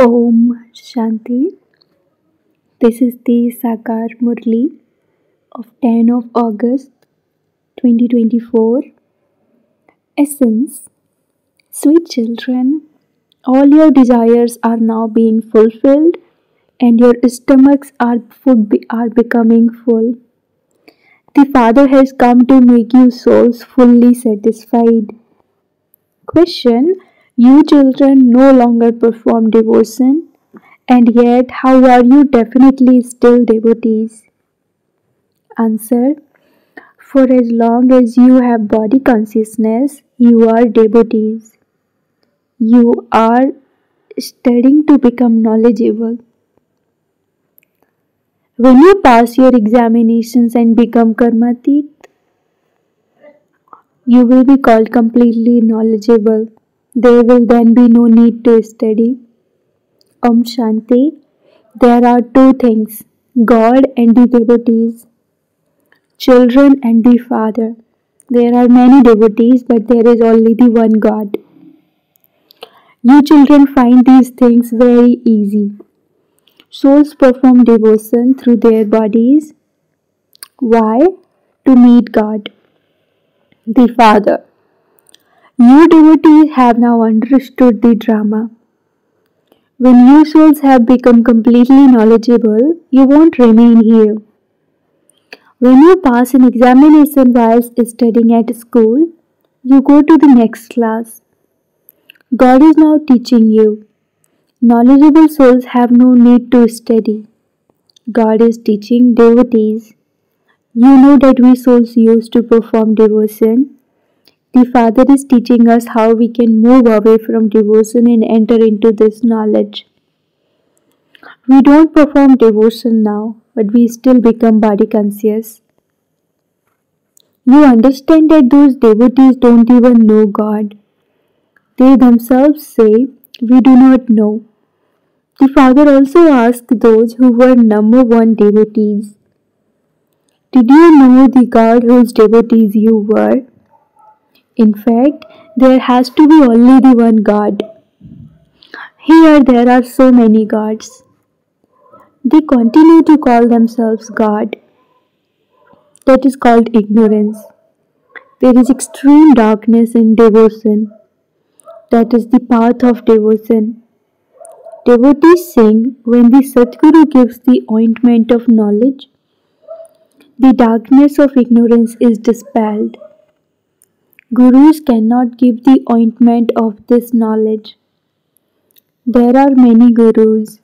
Om Shanti. This is the Sakar Murli of 10 of August 2024. Essence. Sweet children, all your desires are now being fulfilled and your stomachs are becoming full. The Father has come to make you souls fully satisfied. Question. You children no longer perform devotion, and yet how are you definitely still devotees? Answer. For as long as you have body consciousness, you are devotees. You are studying to become knowledgeable. When you pass your examinations and become karmatit, you will be called completely knowledgeable. There will then be no need to study. Om Shanti. There are two things, God and the devotees, children and the Father. There are many devotees, but there is only the one God. You children find these things very easy. Souls perform devotion through their bodies. Why? To meet God, the Father. You devotees have now understood the drama. When you souls have become completely knowledgeable, you won't remain here. When you pass an examination while studying at school, you go to the next class. God is now teaching you. Knowledgeable souls have no need to study. God is teaching devotees. You know that we souls used to perform devotion. The Father is teaching us how we can move away from devotion and enter into this knowledge. We don't perform devotion now, but we still become body conscious. You understand that those devotees don't even know God. They themselves say, we do not know. The Father also asked those who were number one devotees, did you know the God whose devotees you were? In fact, there has to be only the one God. Here there are so many gods. They continue to call themselves God. That is called ignorance. There is extreme darkness in devotion. That is the path of devotion. Devotees sing when the Sadguru gives the ointment of knowledge, the darkness of ignorance is dispelled. Gurus cannot give the ointment of this knowledge. There are many gurus.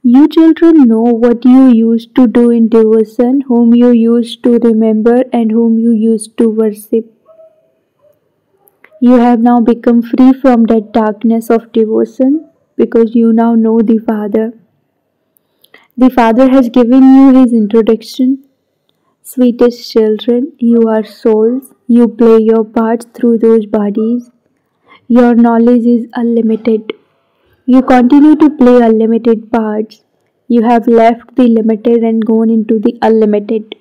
You children know what you used to do in devotion, whom you used to remember and whom you used to worship. You have now become free from that darkness of devotion because you now know the Father. The Father has given you his introduction. Sweetest children, you are souls. You play your parts through those bodies. Your knowledge is unlimited. You continue to play unlimited parts. You have left the limited and gone into the unlimited.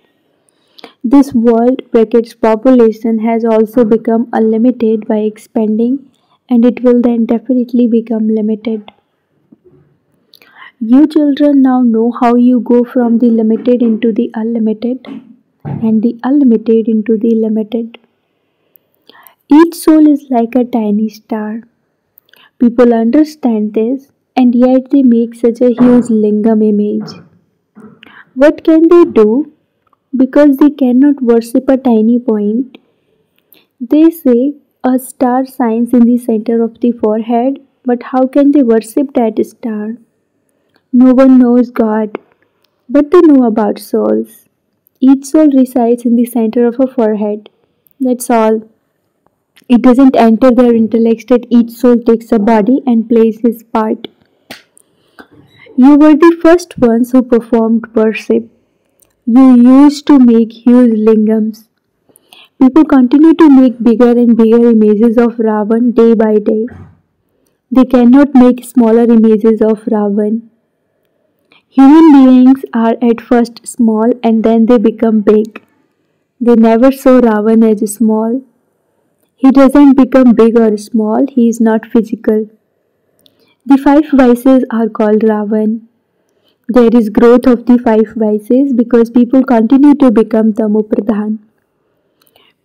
This world brackets population has also become unlimited by expanding, and it will then definitely become limited. You children now know how you go from the limited into the unlimited and the unlimited into the limited. Each soul is like a tiny star. People understand this and yet they make such a huge lingam image. What can they do? Because they cannot worship a tiny point. They say a star shines in the center of the forehead, but how can they worship that star? No one knows God, but they know about souls. Each soul resides in the center of a forehead. That's all. It doesn't enter their intellects that each soul takes a body and plays his part. You were the first ones who performed worship. You used to make huge lingams. People continue to make bigger and bigger images of Ravan day by day. They cannot make smaller images of Ravan. Human beings are at first small and then they become big. They never saw Ravan as small. He doesn't become big or small, he is not physical. The five vices are called Ravan. There is growth of the five vices because people continue to become Tamopradhan.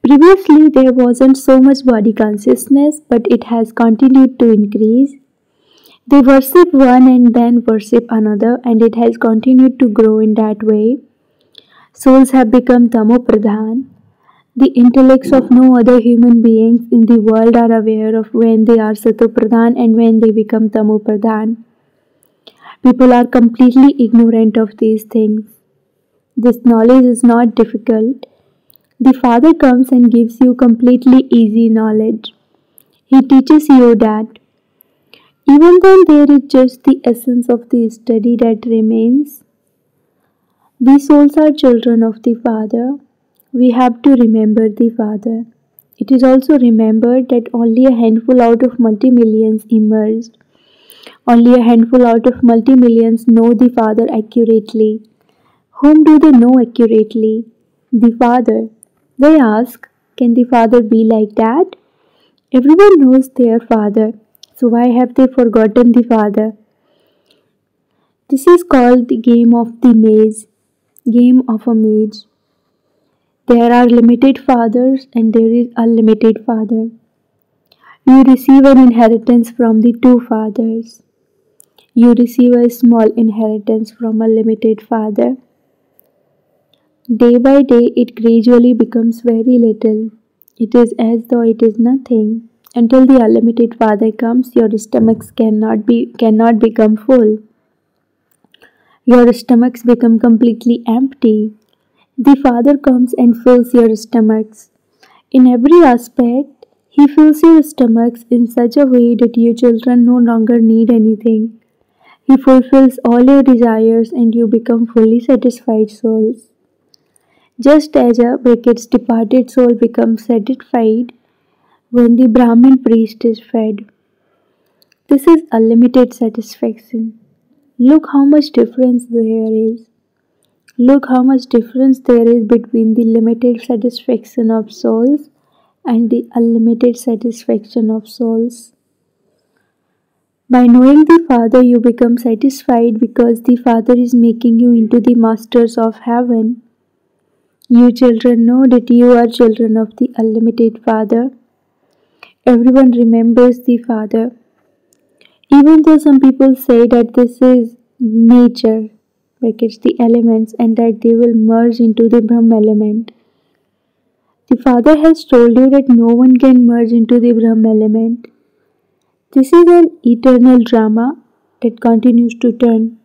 Previously, there wasn't so much body consciousness, but it has continued to increase. They worship one and then worship another, and it has continued to grow in that way. Souls have become Tamopradhan. The intellects of no other human beings in the world are aware of when they are Satopradhan and when they become Tamopradhan. People are completely ignorant of these things. This knowledge is not difficult. The Father comes and gives you completely easy knowledge. He teaches you that even then there is just the essence of the study that remains. We souls are children of the Father. We have to remember the Father. It is also remembered that only a handful out of multi-millions emerged. Only a handful out of multi-millions know the Father accurately. Whom do they know accurately? The Father. They ask, can the Father be like that? Everyone knows their Father, so why have they forgotten the Father? This is called the game of the maze, game of a maze. There are limited fathers and there is unlimited Father. You receive an inheritance from the two fathers. You receive a small inheritance from a limited Father. Day by day, it gradually becomes very little. It is as though it is nothing. Until the unlimited Father comes, your stomachs cannot become full. Your stomachs become completely empty. The Father comes and fills your stomachs. In every aspect, He fills your stomachs in such a way that your children no longer need anything. He fulfills all your desires and you become fully satisfied souls. Just as a departed soul becomes satisfied when the Brahmin priest is fed. This is unlimited satisfaction. Look how much difference there is. Look how much difference there is between the limited satisfaction of souls and the unlimited satisfaction of souls. By knowing the Father, you become satisfied because the Father is making you into the masters of heaven. You children know that you are children of the unlimited Father. Everyone remembers the Father. Even though some people say that this is nature, the elements, and that they will merge into the Brahm element. The Father has told you that no one can merge into the Brahm element. This is an eternal drama that continues to turn.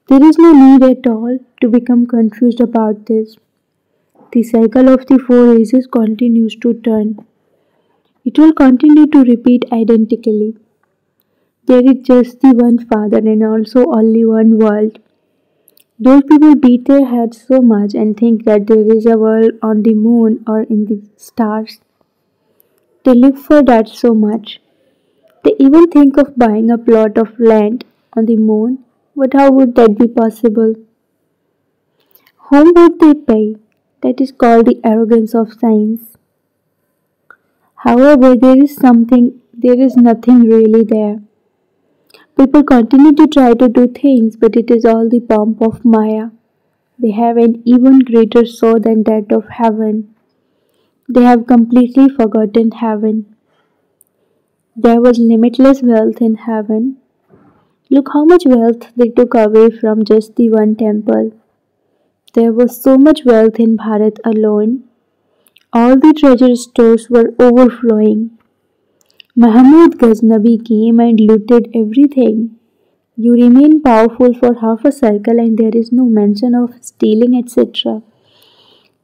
There is no need at all to become confused about this. The cycle of the four ages continues to turn. It will continue to repeat identically. There is just the one Father and also only one world. Those people beat their heads so much and think that there is a world on the moon or in the stars. They look for that so much. They even think of buying a plot of land on the moon, but how would that be possible? Whom would they pay? That is called the arrogance of science. However, there is nothing really there. People continue to try to do things, but it is all the pomp of Maya. They have an even greater soul than that of heaven. They have completely forgotten heaven. There was limitless wealth in heaven. Look how much wealth they took away from just the one temple. There was so much wealth in Bharat alone. All the treasure stores were overflowing. Mahmud Ghaznavi came and looted everything. You remain powerful for half a cycle and there is no mention of stealing, etc.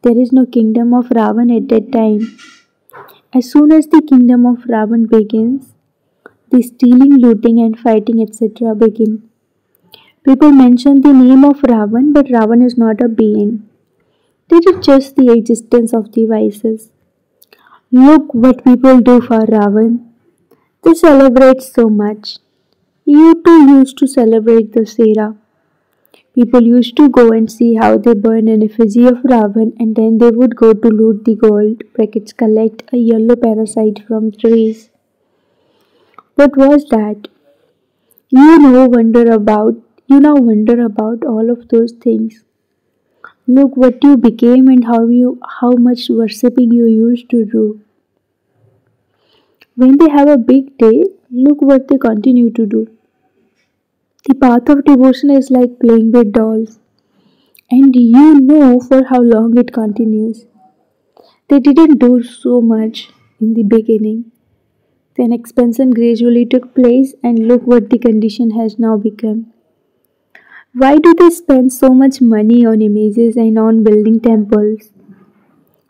There is no kingdom of Ravan at that time. As soon as the kingdom of Ravan begins, the stealing, looting, and fighting, etc. begin. People mention the name of Ravan, but Ravan is not a being. It is just the existence of the vices. Look what people do for Ravan. They celebrate so much. You too used to celebrate the Sera. People used to go and see how they burn an effigy of Ravan and then they would go to loot the gold, collect a yellow parasite from trees. What was that? You now wonder about all of those things. Look what you became and how much worshipping you used to do. When they have a big day, look what they continue to do. The path of devotion is like playing with dolls, and you know for how long it continues. They didn't do so much in the beginning. Then expansion gradually took place, and look what the condition has now become. Why do they spend so much money on images and on building temples?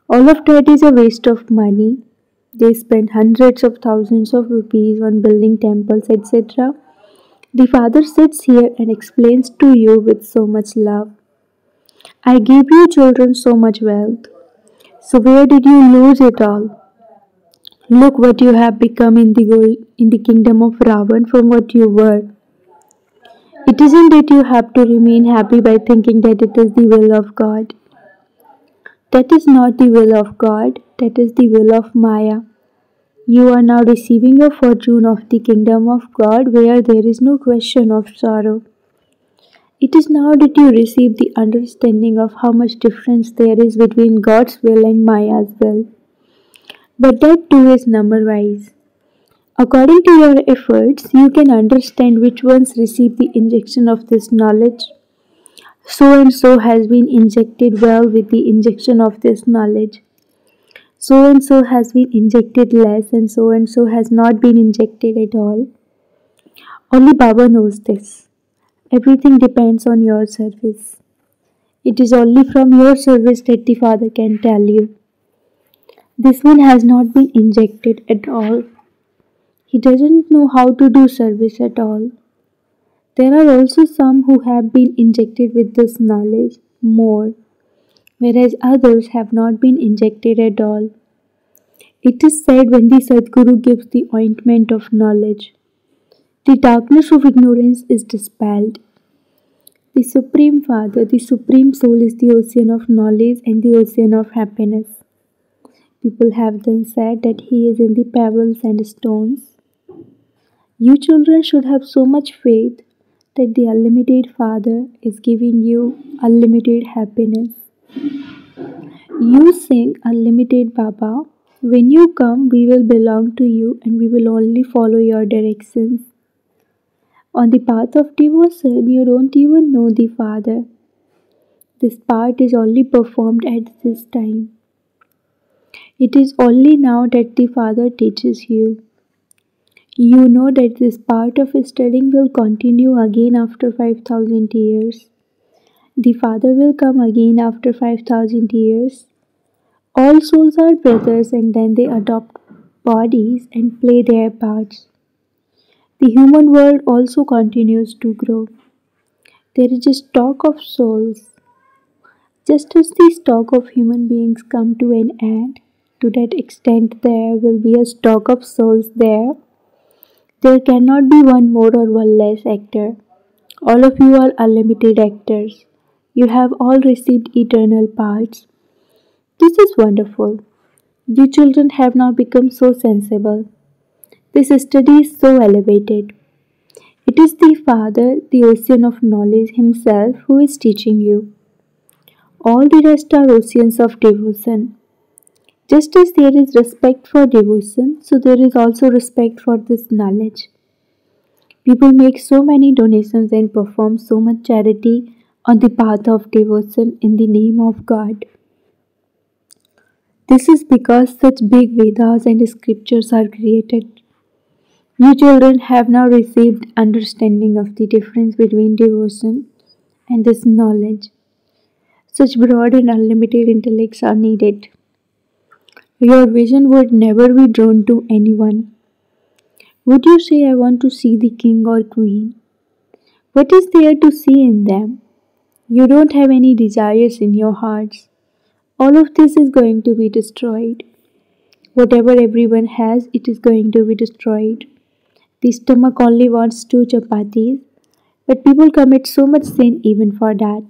All of that is a waste of money. They spend hundreds of thousands of rupees on building temples, etc. The Father sits here and explains to you with so much love. I gave you children so much wealth. So where did you lose it all? Look what you have become in the kingdom of Ravan from what you were. It isn't that you have to remain happy by thinking that it is the will of God. That is not the will of God, that is the will of Maya. You are now receiving a fortune of the kingdom of God where there is no question of sorrow. It is now that you receive the understanding of how much difference there is between God's will and Maya's will. But that too is number wise. According to your efforts, you can understand which ones receive the injection of this knowledge. So and so has been injected well with the injection of this knowledge. So and so has been injected less, and so has not been injected at all. Only Baba knows this. Everything depends on your service. It is only from your service that the Father can tell you. This one has not been injected at all. He doesn't know how to do service at all. There are also some who have been injected with this knowledge more, whereas others have not been injected at all. It is said when the Sadguru gives the ointment of knowledge, the darkness of ignorance is dispelled. The Supreme Father, the Supreme Soul is the ocean of knowledge and the ocean of happiness. People have then said that He is in the pebbles and stones. You children should have so much faith that the unlimited Father is giving you unlimited happiness. You sing unlimited Baba. When you come, we will belong to you and we will only follow your directions. On the path of devotion, you don't even know the Father. This part is only performed at this time. It is only now that the Father teaches you. You know that this part of studying will continue again after 5000 years. The Father will come again after 5000 years. All souls are brothers and then they adopt bodies and play their parts. The human world also continues to grow. There is a stock of souls. Just as the stock of human beings come to an end, to that extent there will be a stock of souls there. There cannot be one more or one less actor. All of you are unlimited actors. You have all received eternal parts. This is wonderful. You children have now become so sensible. This study is so elevated. It is the Father, the ocean of knowledge Himself, who is teaching you. All the rest are oceans of devotion. Just as there is respect for devotion, so there is also respect for this knowledge. People make so many donations and perform so much charity on the path of devotion in the name of God. This is because such big Vedas and scriptures are created. You children have now received understanding of the difference between devotion and this knowledge. Such broad and unlimited intellects are needed. Your vision would never be drawn to anyone. Would you say, I want to see the king or queen? What is there to see in them? You don't have any desires in your hearts. All of this is going to be destroyed. Whatever everyone has, it is going to be destroyed. The stomach only wants 2 chapatis, but people commit so much sin even for that.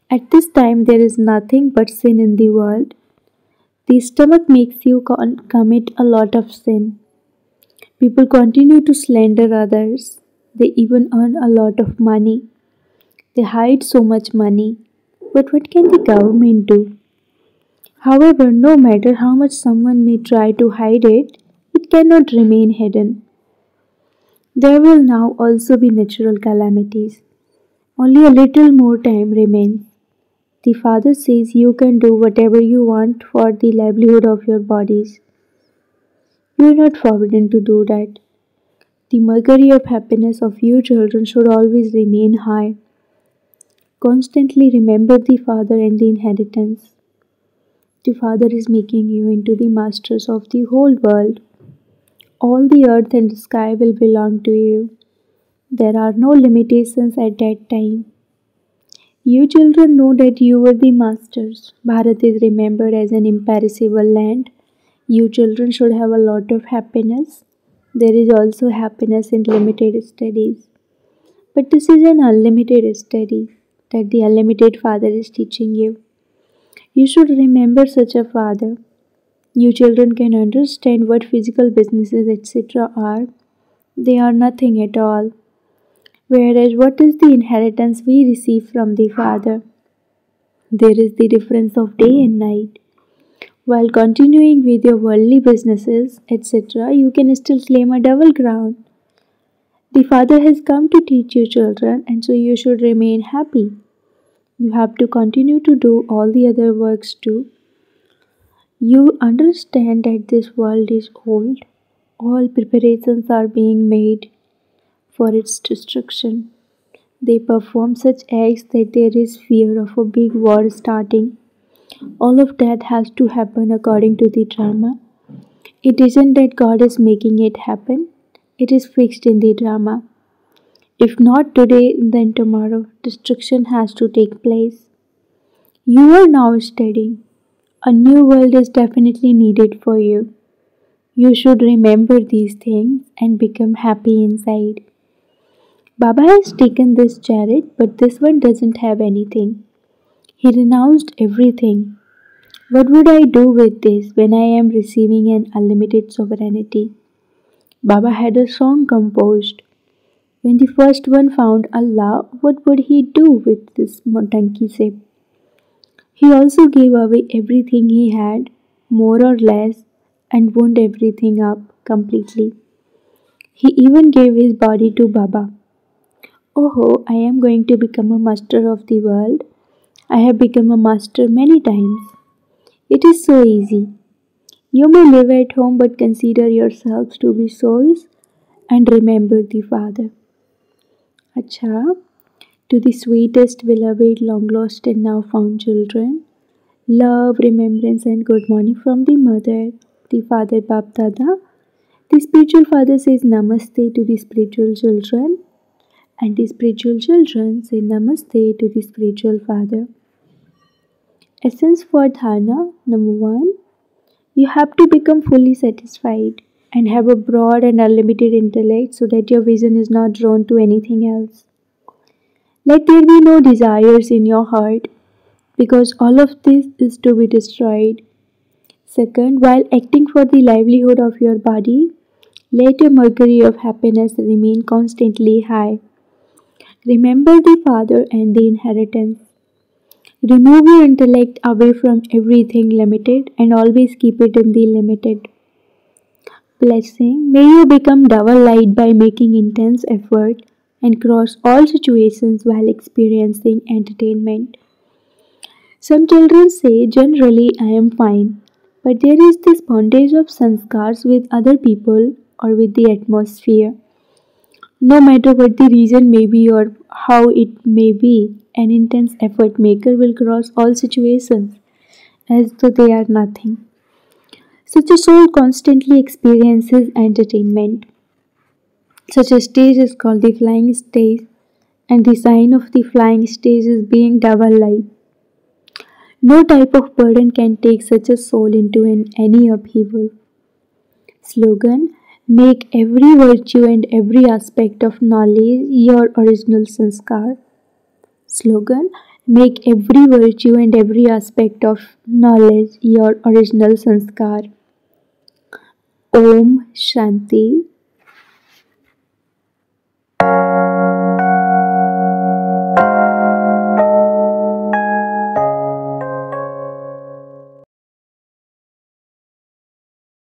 At this time, there is nothing but sin in the world. The stomach makes you commit a lot of sin. People continue to slander others. They even earn a lot of money. They hide so much money. But what can the government do? However, no matter how much someone may try to hide it, it cannot remain hidden. There will now also be natural calamities. Only a little more time remains. The Father says you can do whatever you want for the livelihood of your bodies. You are not forbidden to do that. The mercury of happiness of you children should always remain high. Constantly remember the Father and the inheritance. The Father is making you into the masters of the whole world. All the earth and the sky will belong to you. There are no limitations at that time. You children know that you were the masters. Bharat is remembered as an imperishable land. You children should have a lot of happiness. There is also happiness in limited studies. But this is an unlimited study that the unlimited Father is teaching you. You should remember such a Father. You children can understand what physical businesses etc. are. They are nothing at all. Whereas, what is the inheritance we receive from the Father? There is the difference of day and night. While continuing with your worldly businesses, etc., you can still claim a double crown. The Father has come to teach you, children, and so you should remain happy. You have to continue to do all the other works too. You understand that this world is old. All preparations are being made for its destruction. They perform such acts that there is fear of a big war starting. All of that has to happen according to the drama. It isn't that God is making it happen, it is fixed in the drama. If not today, then tomorrow, destruction has to take place. You are now studying. A new world is definitely needed for you. You should remember these things and become happy inside. Baba has taken this chariot, but this one doesn't have anything. He renounced everything. What would I do with this when I am receiving an unlimited sovereignty? Baba had a song composed. When the first one found Allah, what would he do with this donkey ship? He also gave away everything he had, more or less, and wound everything up completely. He even gave his body to Baba. Oh, I am going to become a master of the world. I have become a master many times. It is so easy. You may live at home but consider yourselves to be souls and remember the Father. Acha, to the sweetest, beloved, long lost, and now found children, love, remembrance, and good morning from the Mother, the Father Bap Dada. The spiritual Father says Namaste to the spiritual children, and the spiritual children say Namaste to the spiritual Father. Essence for Dharana number 1. You have to become fully satisfied and have a broad and unlimited intellect so that your vision is not drawn to anything else. Let there be no desires in your heart because all of this is to be destroyed. Second, while acting for the livelihood of your body, let your mercury of happiness remain constantly high. Remember the Father and the inheritance. Remove your intellect away from everything limited and always keep it in the limited. Blessing, may you become double light by making intense effort and cross all situations while experiencing entertainment. Some children say, generally, I am fine, but there is this bondage of sanskars with other people or with the atmosphere. No matter what the reason may be or how it may be, an intense effort maker will cross all situations as though they are nothing. Such a soul constantly experiences entertainment. Such a stage is called the flying stage, and the sign of the flying stage is being double light. No type of burden can take such a soul into any upheaval. Slogan, make every virtue and every aspect of knowledge your original sanskar. Slogan, make every virtue and every aspect of knowledge your original sanskar. Om Shanti.